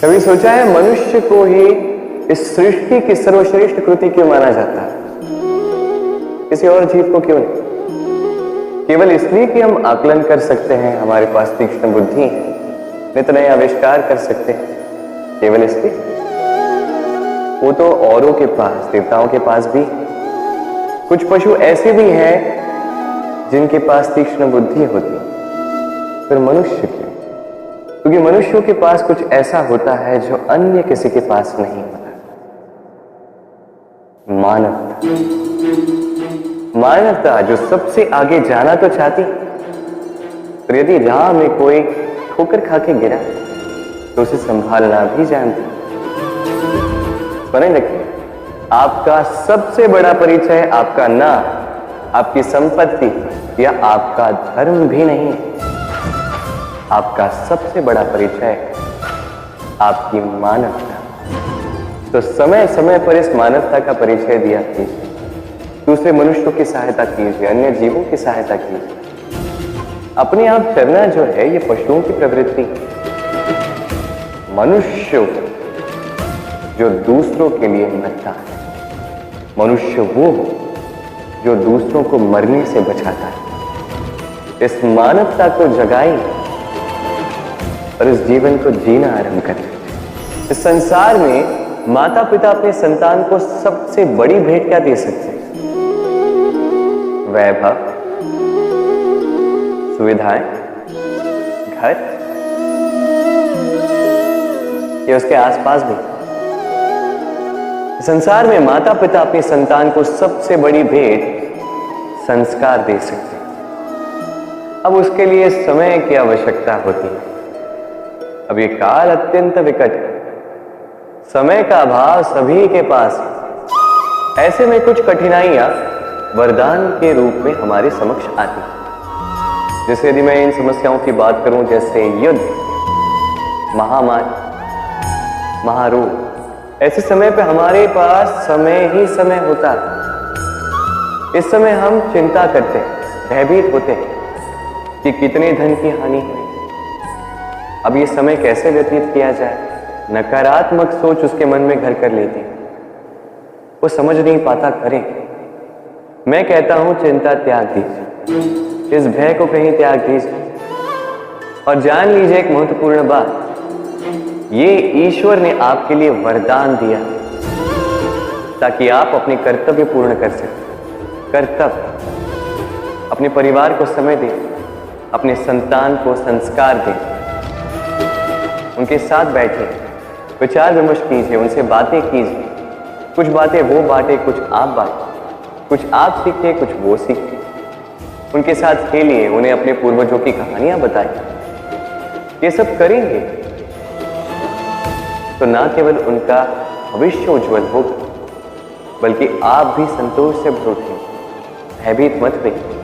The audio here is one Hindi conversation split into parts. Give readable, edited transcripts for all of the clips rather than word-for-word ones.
कभी सोचा है मनुष्य को ही इस सृष्टि की सर्वश्रेष्ठ कृति क्यों माना जाता है? किसी और जीव को क्यों नहीं? केवल इसलिए कि हम आकलन कर सकते हैं, हमारे पास तीक्ष्ण बुद्धि है, नित नए आविष्कार कर सकते हैं, केवल इसलिए? वो तो औरों के पास, देवताओं के पास भी, कुछ पशु ऐसे भी हैं जिनके पास तीक्ष्ण बुद्धि होती है, फिर मनुष्य क्यों? क्योंकि मनुष्यों के पास कुछ ऐसा होता है जो अन्य किसी के पास नहीं होता। मानवता, मानवता जो सबसे आगे जाना तो चाहती, पर यदि राह में कोई ठोकर खा के गिरा तो उसे संभालना भी जानती। स्मरण रखिए, आपका सबसे बड़ा परिचय आपका नाम, आपकी संपत्ति या आपका धर्म भी नहीं है। आपका सबसे बड़ा परिचय आपकी मानवता। तो समय समय पर इस मानवता का परिचय दिया कीजिए, दूसरे मनुष्यों की सहायता कीजिए, अन्य जीवों की सहायता कीजिए। अपने आप डरना जो है ये पशुओं की प्रवृत्ति। मनुष्य जो दूसरों के लिए मरता है, मनुष्य वो जो दूसरों को मरने से बचाता है। इस मानवता को जगाएं और इस जीवन को जीना आरंभ करें। इस संसार में माता पिता अपने संतान को सबसे बड़ी भेंट क्या दे सकते हैं? वैभव, सुविधाएं, घर, या उसके आसपास भी। संसार में माता पिता अपने संतान को सबसे बड़ी भेंट संस्कार दे सकते हैं। अब उसके लिए समय की आवश्यकता होती है। अब ये काल अत्यंत विकट है, समय का अभाव सभी के पास है। ऐसे में कुछ कठिनाइयां वरदान के रूप में हमारे समक्ष आती हैं। जैसे यदि मैं इन समस्याओं की बात करूं, जैसे युद्ध, महामारी, महारोग, ऐसे समय पे हमारे पास समय ही समय होता है। इस समय हम चिंता करते हैं, भयभीत होते हैं कि कितने धन की हानि है। अब ये समय कैसे व्यतीत किया जाए? नकारात्मक सोच उसके मन में घर कर लेती है, वो समझ नहीं पाता करें। मैं कहता हूं चिंता त्याग दीजिए, इस भय को कहीं त्याग दीजिए और जान लीजिए एक महत्वपूर्ण बात, ये ईश्वर ने आपके लिए वरदान दिया ताकि आप अपने कर्तव्य पूर्ण कर सकें। कर्तव्य, अपने परिवार को समय दें, अपने संतान को संस्कार दें, उनके साथ बैठिए, विचार विमर्श कीजिए, उनसे बातें कीजिए। कुछ बातें वो बांटे, कुछ आप बांटे, कुछ आप सीखिए, कुछ वो सीखिए। उनके साथ खेलिए, उन्हें अपने पूर्वजों की कहानियां बताइए। ये सब करेंगे तो ना केवल उनका भविष्य उज्जवल होगा, बल्कि आप भी संतोष से भर उठेंगे। भयभीत मत रहिए।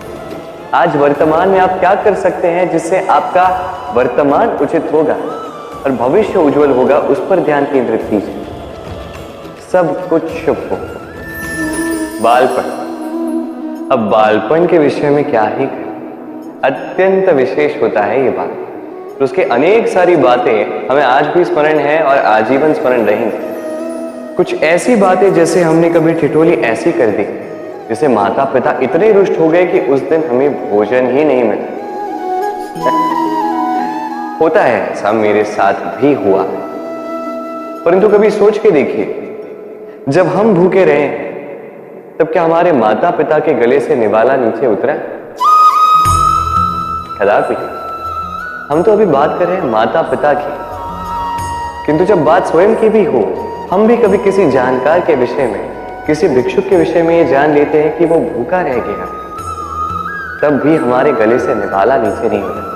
आज वर्तमान में आप क्या कर सकते हैं जिससे आपका वर्तमान उचित होगा और भविष्य उज्जवल होगा, उस पर ध्यान केंद्रित कीजिए। सब कुछ शुभ हो। बालपन, अब बालपन के विषय में क्या ही करें, अत्यंत विशेष होता है ये बात। तो उसके अनेक सारी बातें हमें आज भी स्मरण है और आजीवन स्मरण रहेंगी। कुछ ऐसी बातें जैसे हमने कभी ठिठोली ऐसी कर दी, जैसे माता पिता इतने रुष्ट हो गए कि उस दिन हमें भोजन ही नहीं मिला। होता है ऐसा, मेरे साथ भी हुआ। परंतु कभी सोच के देखिए, जब हम भूखे रहे तब क्या हमारे माता पिता के गले से निवाला नीचे उतरा? कदापि। हम तो अभी बात कर रहे हैं माता पिता की, किंतु जब बात स्वयं की भी हो, हम भी कभी किसी जानकार के विषय में, किसी भिक्षुक के विषय में ये जान लेते हैं कि वो भूखा रह गया, तब भी हमारे गले से निवाला नीचे नहीं उतरता।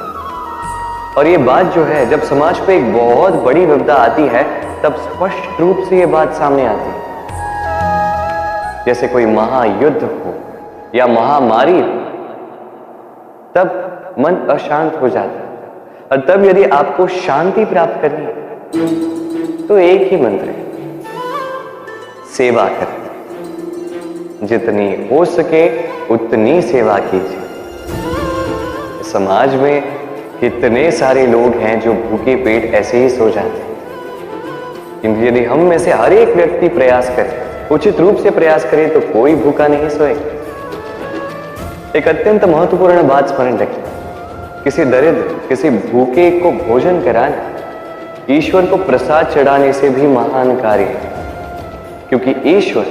और ये बात जो है, जब समाज पे एक बहुत बड़ी विपदा आती है, तब स्पष्ट रूप से ये बात सामने आती है। जैसे कोई महायुद्ध हो या महामारी हो, तब मन अशांत हो जाता है। और तब यदि आपको शांति प्राप्त करनी है तो एक ही मंत्र है, सेवा करें। जितनी हो सके उतनी सेवा कीजिए। समाज में कितने सारे लोग हैं जो भूखे पेट ऐसे ही सो जाते हैं, किंतु यदि हम में से हर एक व्यक्ति प्रयास करे, उचित रूप से प्रयास करे, तो कोई भूखा नहीं सोएगा। एक अत्यंत महत्वपूर्ण बात स्मरण रखें, किसी दरिद्र, किसी भूखे को भोजन कराना ईश्वर को प्रसाद चढ़ाने से भी महान कार्य है, क्योंकि ईश्वर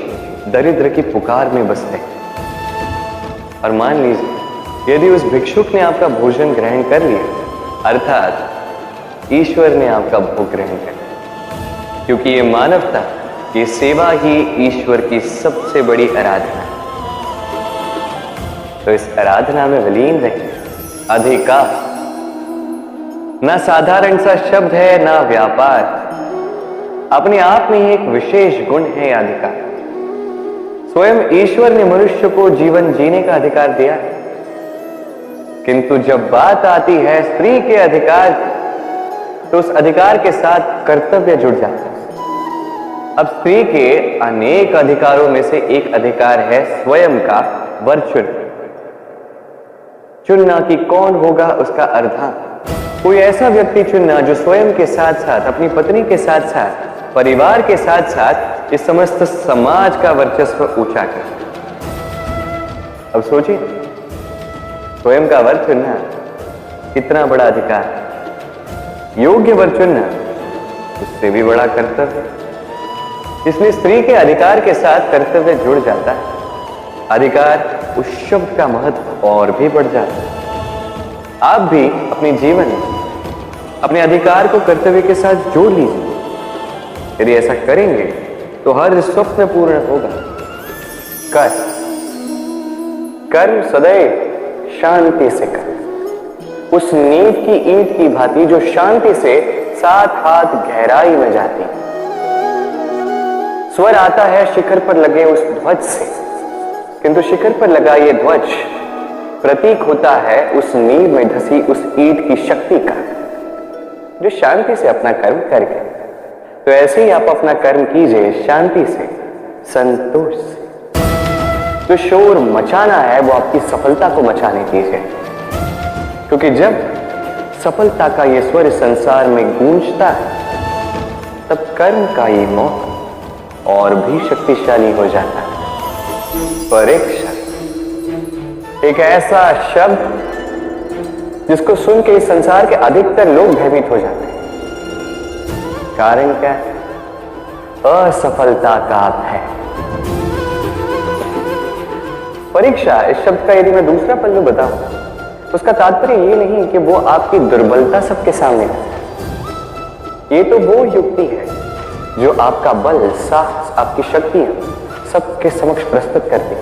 दरिद्र की पुकार में बसते हैं। और मान लीजिए यदि उस भिक्षुक ने आपका भोजन ग्रहण कर लिया, अर्थात ईश्वर ने आपका भोग ग्रहण कर लिया, क्योंकि ये मानवता, ये सेवा ही ईश्वर की सबसे बड़ी आराधना है। तो इस आराधना में विलीन रहिए। अधिकार ना साधारण सा शब्द है, ना व्यापार, अपने आप में ही एक विशेष गुण है अधिकार। स्वयं ईश्वर ने मनुष्य को जीवन जीने का अधिकार दिया, किंतु जब बात आती है स्त्री के अधिकार की, तो उस अधिकार के साथ कर्तव्य जुड़ जाता है। अब स्त्री के अनेक अधिकारों में से एक अधिकार है स्वयं का वर चुनना कि कौन होगा उसका अर्धांग। कोई ऐसा व्यक्ति चुनना जो स्वयं के साथ साथ, अपनी पत्नी के साथ साथ, परिवार के साथ साथ इस समस्त समाज का वर्चस्व ऊंचा करे। अब सोचिए, स्वयं का वर चुनना कितना बड़ा अधिकार है। योग्य वर चुनना उससे भी बड़ा कर्तव्य। इसलिए स्त्री के अधिकार के साथ कर्तव्य जुड़ जाता है। अधिकार उस शब्द का महत्व और भी बढ़ जाता है। आप भी अपने जीवन में अपने अधिकार को कर्तव्य के साथ जोड़ लीजिए। यदि ऐसा करेंगे तो हर स्वप्न पूर्ण होगा। कर्म सदैव शांति से कर, उस नींव की ईंट की भांति जो शांति से 7 हाथ गहराई में जाती। स्वर आता है शिखर पर लगे उस ध्वज से, किंतु शिखर पर लगा ये ध्वज प्रतीक होता है उस नींव में धसी उस ईंट की शक्ति का, जो शांति से अपना कर्म करके। तो ऐसे ही आप अपना कर्म कीजिए शांति से, संतोष से। जो शोर मचाना है वो आपकी सफलता को मचाने दीजिए, क्योंकि जब सफलता का ये स्वर संसार में गूंजता है, तब कर्म का ये मौत और भी शक्तिशाली हो जाता है। परीक्षा एक ऐसा शब्द जिसको सुन के इस संसार के अधिकतर लोग भयभीत हो जाते हैं। कारण क्या है? असफलता का भय। परीक्षा इस शब्द का यदि मैं दूसरा पहलू बताऊं, उसका तात्पर्य ये नहीं कि वो आपकी दुर्बलता सबके सामने है। ये तो वो युक्ति है जो आपका बल, साहस, आपकी शक्तियां सबके समक्ष प्रस्तुत करती है।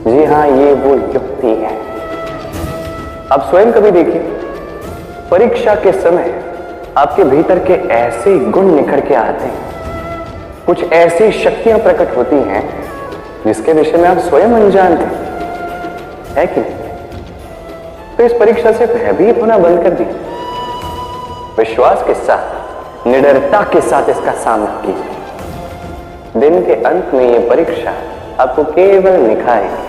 जी हाँ, ये वो युक्ति है। आप स्वयं कभी देखिए, परीक्षा के समय आपके भीतर के ऐसे गुण निखर के आते हैं, कुछ ऐसी शक्तियां प्रकट होती हैं जिसके विषय में आप स्वयं अनजान थे, है कि नहीं? तो इस परीक्षा से भयभीत होना बंद कर दीजिए। विश्वास के साथ, निडरता के साथ इसका सामना कीजिए। दिन के अंत में ये परीक्षा आपको केवल निखारेगी,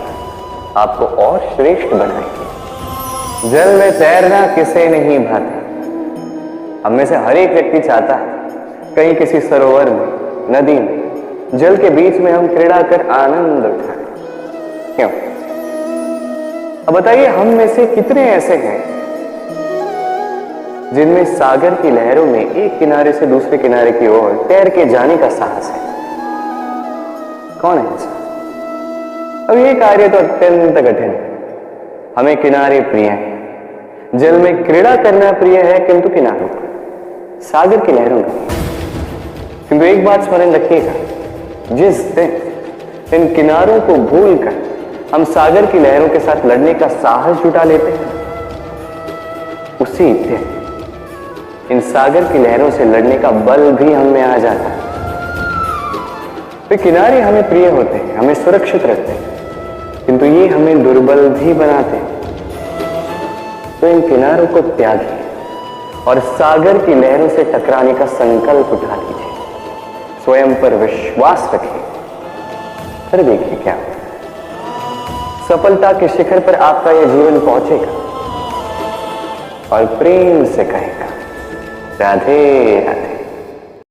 आपको और श्रेष्ठ बनाएगी। जल में तैरना किसे नहीं भाता। हम में से हर एक व्यक्ति चाहता है कहीं किसी सरोवर में, नदी में, जल के बीच में हम क्रीड़ा कर आनंद उठाएं। क्यों? अब बताइए, हम में से कितने ऐसे हैं जिनमें सागर की लहरों में एक किनारे से दूसरे किनारे की ओर तैर के जाने का साहस है? कौन है ऐसा? अब ये कार्य तो अत्यंत कठिन है। हमें किनारे प्रिय है, जल में क्रीड़ा करना प्रिय है, किंतु किनारों पर, सागर की लहरों में। किंतु एक बात स्मरण रखिएगा, जिस दिन इन किनारों को भूलकर हम सागर की लहरों के साथ लड़ने का साहस जुटा लेते हैं, उसी दिन इन सागर की लहरों से लड़ने का बल भी हम में आ जाता है। तो किनारे हमें प्रिय होते हैं, हमें सुरक्षित रखते हैं, किंतु ये हमें दुर्बल भी बनाते हैं। तो इन किनारों को त्यागिए और सागर की लहरों से टकराने का संकल्प उठा लीजिए। स्वयं पर विश्वास रखिए, फिर देखिए क्या होता है। सफलता के शिखर पर आपका यह जीवन पहुंचेगा और प्रेम से कहेगा, राधे राधे।